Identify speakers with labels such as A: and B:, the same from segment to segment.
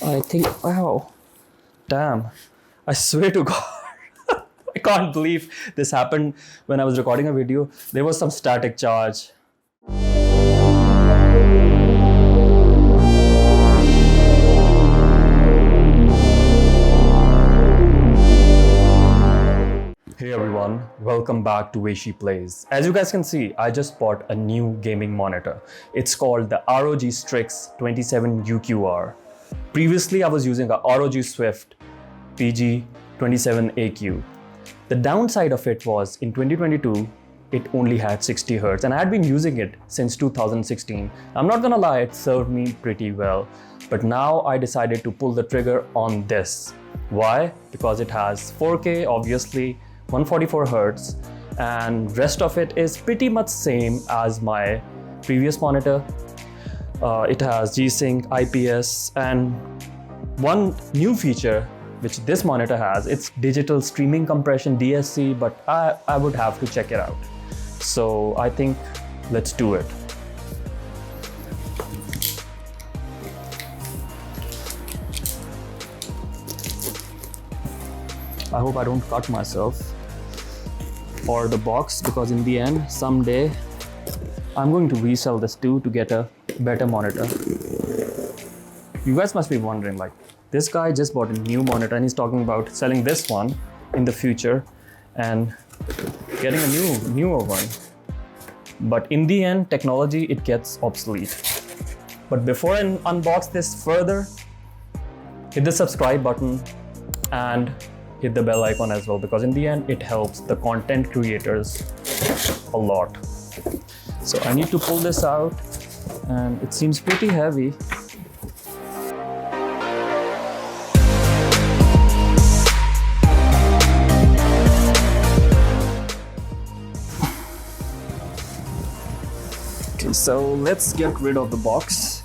A: I think, wow, damn, I swear to God, I can't believe this happened when I was recording a video. There was some static charge. Hey everyone, welcome back to Weshi Plays. As you guys can see, I just bought a new gaming monitor. It's called the ROG STRIX XG27UQR. Previously, I was using a ROG Swift PG27AQ. The downside of it was in 2022, it only had 60 Hz and I had been using it since 2016. I'm not gonna lie, it served me pretty well. But now I decided to pull the trigger on this. Why? Because it has 4K, obviously, 144 Hz, and rest of it is pretty much same as my previous monitor. It has G-Sync, IPS, and one new feature which this monitor has, it's digital streaming compression, DSC, but I would have to check it out. So I think let's do it. I hope I don't cut myself or the box, because in the end, someday I'm going to resell this too to get a better monitor. You guys must be wondering, like, this guy just bought a new monitor and he's talking about selling this one in the future and getting a newer one. But in the end, technology, it gets obsolete. But before I unbox this further, hit the subscribe button and hit the bell icon as well, because in the end, it helps the content creators a lot. So I need to pull this out and it seems pretty heavy. Okay, so let's get rid of the box.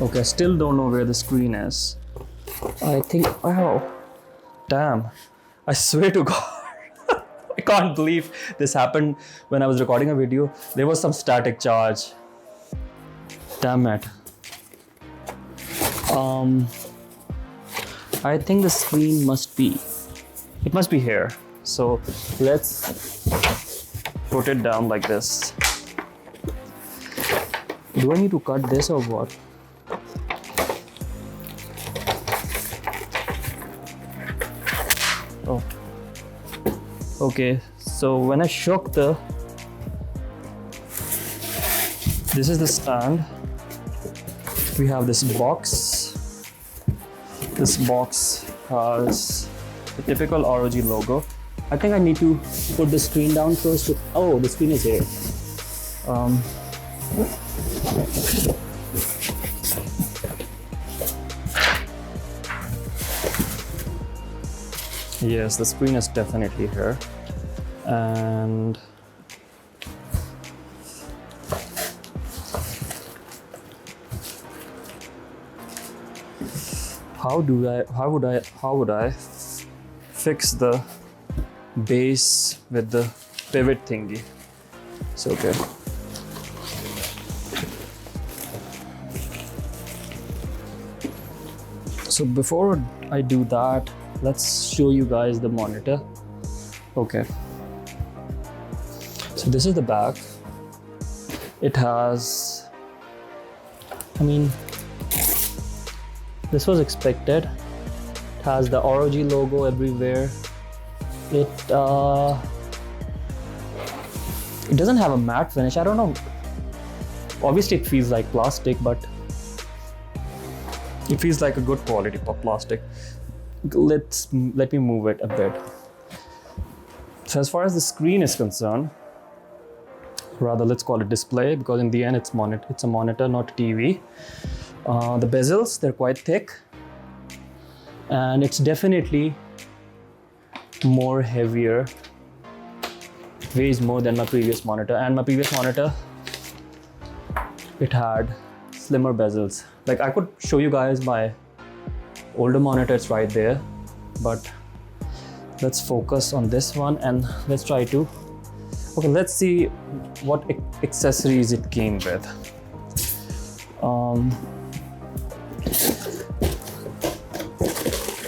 A: Okay, I still don't know where the screen is. I think, wow, damn, I swear to God, I can't believe this happened when I was recording a video. There was some static charge. Damn it. I think the screen must be here. So let's put it down like this. Do I need to cut this or what? Oh, okay. So when I shook this is the stand. We have this box. This box has the typical ROG logo. I think I need to put the screen down first. Oh, the screen is here. Yes, the screen is definitely here. And how would I fix the base with the pivot thingy? So okay. So before I do that, let's show you guys the monitor. Okay. So this is the back. It has, I mean, this was expected. It has the ROG logo everywhere. It doesn't have a matte finish. I don't know. Obviously it feels like plastic, but it feels like a good quality of plastic. Let me move it a bit. So as far as the screen is concerned, rather let's call it display, because in the end it's a monitor, not a TV. The bezels, they're quite thick, and it's definitely more heavier. It weighs more than my previous monitor, and my previous monitor, it had slimmer bezels. Like, I could show you guys my older monitor, it's right there, but let's focus on this one and let's try to Okay, let's see what accessories it came with.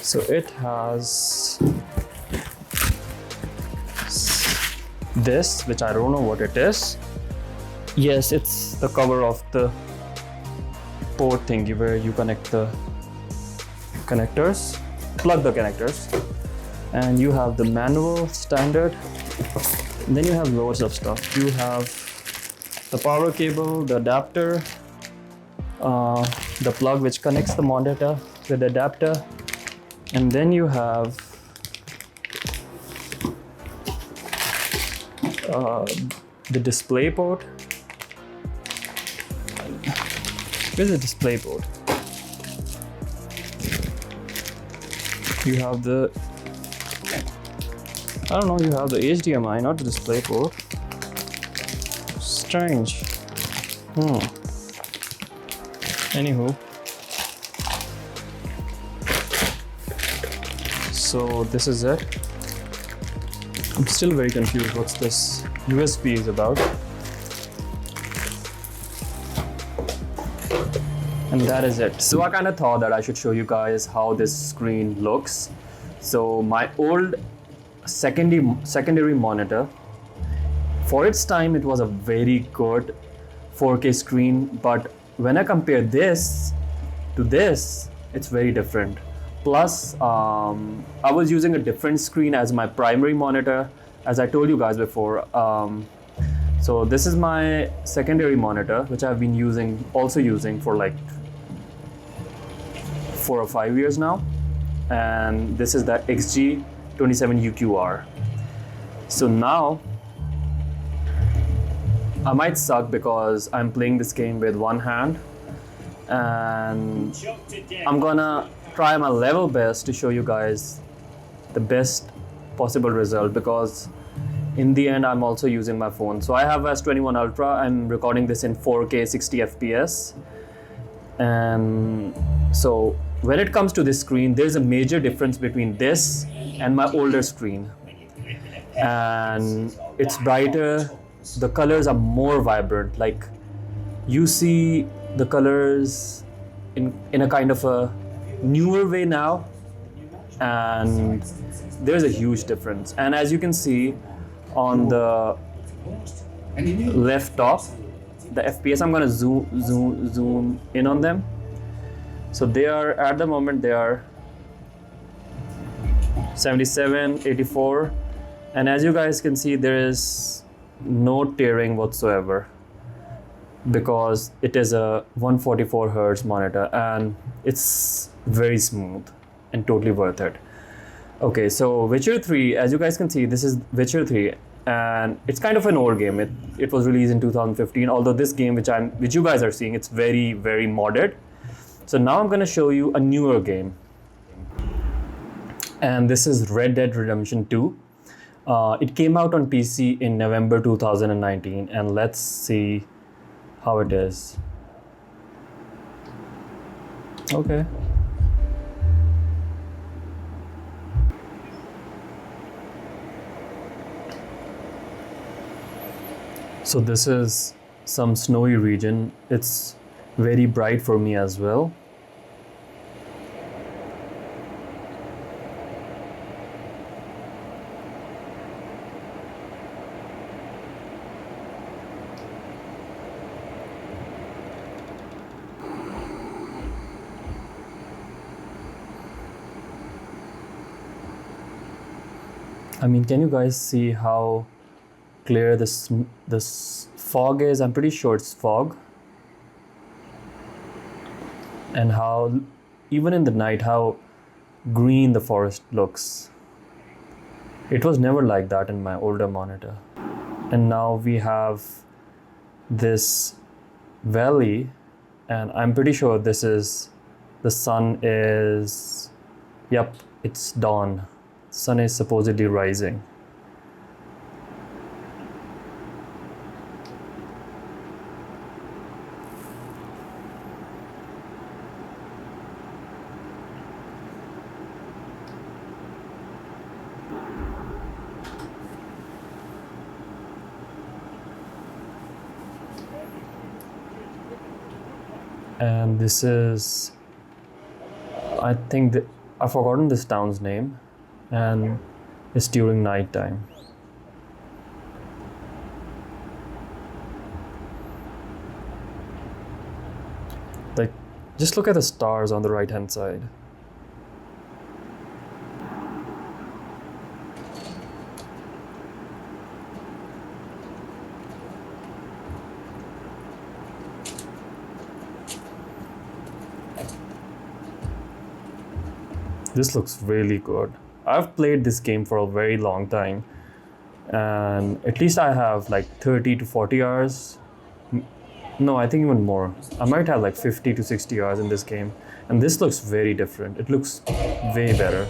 A: So it has this, which I don't know what it is. Yes, it's the cover of the port thingy where you connect the connectors, plug the connectors, and you have the manual standard. And then you have loads of stuff. You have the power cable, the adapter, the plug which connects the monitor with the adapter, and then you have the display port. Where's the display port? You have the, I don't know, you have the HDMI, not the display port. Strange. Anywho. So this is it. I'm still very confused what's this USB is about. And that is it. So I kind of thought that I should show you guys how this screen looks. So my old secondary monitor, for its time it was a very good 4K screen, but when I compare this to this, it's very different. Plus I was using a different screen as my primary monitor, as I told you guys before. So this is my secondary monitor, which I've been also using for like 4 or 5 years now, and this is the XG27UQR. So now I might suck because I'm playing this game with one hand, and I'm gonna try my level best to show you guys the best possible result, because in the end I'm also using my phone. So I have S21 Ultra. I'm recording this in 4K 60 FPS, and so when it comes to this screen, there's a major difference between this and my older screen, and it's brighter. The colors are more vibrant. Like, you see the colors in a kind of a newer way now, and there's a huge difference. And as you can see on the left top, the FPS, I'm gonna zoom in on them. So they are, at the moment, they are 77, 84, and as you guys can see, there is no tearing whatsoever, because it is a 144 Hz monitor, and it's very smooth and totally worth it. Okay, so Witcher 3, as you guys can see, this is Witcher 3, and it's kind of an old game. It was released in 2015, although this game which you guys are seeing, it's very, very modded. So now I'm going to show you a newer game, and this is Red Dead Redemption 2. It came out on PC in November 2019, and let's see how it is. Okay. So this is some snowy region. It's very bright for me as well. I mean, can you guys see how clear this fog is? I'm pretty sure it's fog. And how, even in the night, how green the forest looks. It was never like that in my older monitor. And now we have this valley, and I'm pretty sure this is, the sun is, yep, it's dawn. Sun is supposedly rising. And this is, I think that I've forgotten this town's name, and it's during night time. Like, just look at the stars on the right hand side. This looks really good. I've played this game for a very long time, and at least I have like 30 to 40 hours. No, I think even more. I might have like 50 to 60 hours in this game, and this looks very different. It looks way better.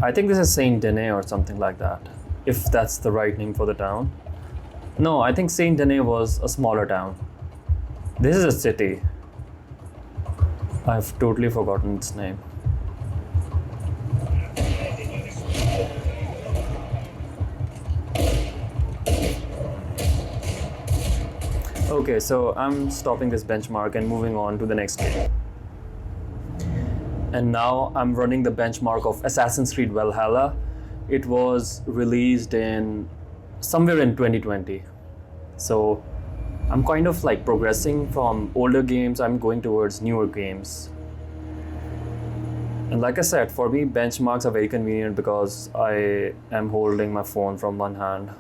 A: I think this is Saint Denis or something like that, if that's the right name for the town. No, I think Saint Denis was a smaller town. This is a city. I've totally forgotten its name. Okay, so I'm stopping this benchmark and moving on to the next game. And now I'm running the benchmark of Assassin's Creed Valhalla. It was released in somewhere in 2020. So I'm kind of like progressing from older games, I'm going towards newer games. And like I said, for me, benchmarks are very convenient because I am holding my phone from one hand.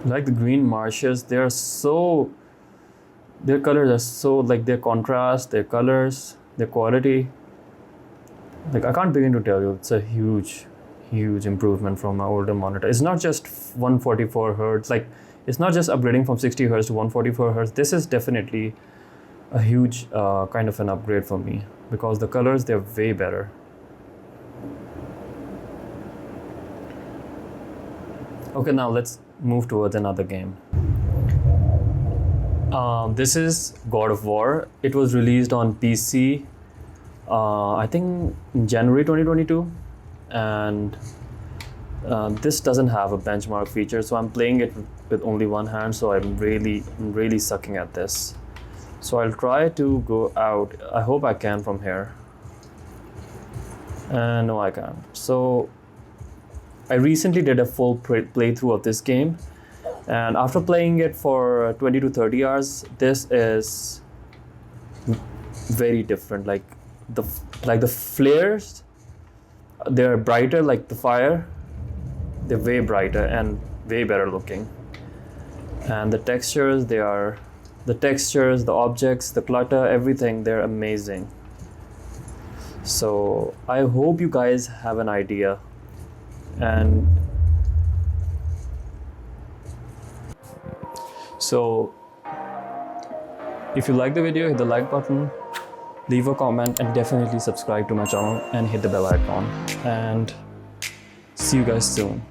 A: Like the green marshes, their colors are so, like their contrast, their colors, their quality. Like I can't begin to tell you, it's a huge improvement from my older monitor. It's not just 144 hertz, like it's not just upgrading from 60 hertz to 144 hertz. This is definitely a huge kind of an upgrade for me because the colors, they're way better. Okay, now let's move towards another game. This is God of War. It was released on PC, I think in January 2022, and this doesn't have a benchmark feature, so I'm playing it with only one hand, so I'm really sucking at this. So I'll try to go out. I hope I can from here. No, I can't. So I recently did a full playthrough of this game, and after playing it for 20 to 30 hours, this is very different. Like the flares, they're brighter, like the fire. They're way brighter and way better looking. And the textures, the objects, the clutter, everything, they're amazing. So I hope you guys have an idea. And so if you like the video, hit the like button, leave a comment, and definitely subscribe to my channel and hit the bell icon. And see you guys soon.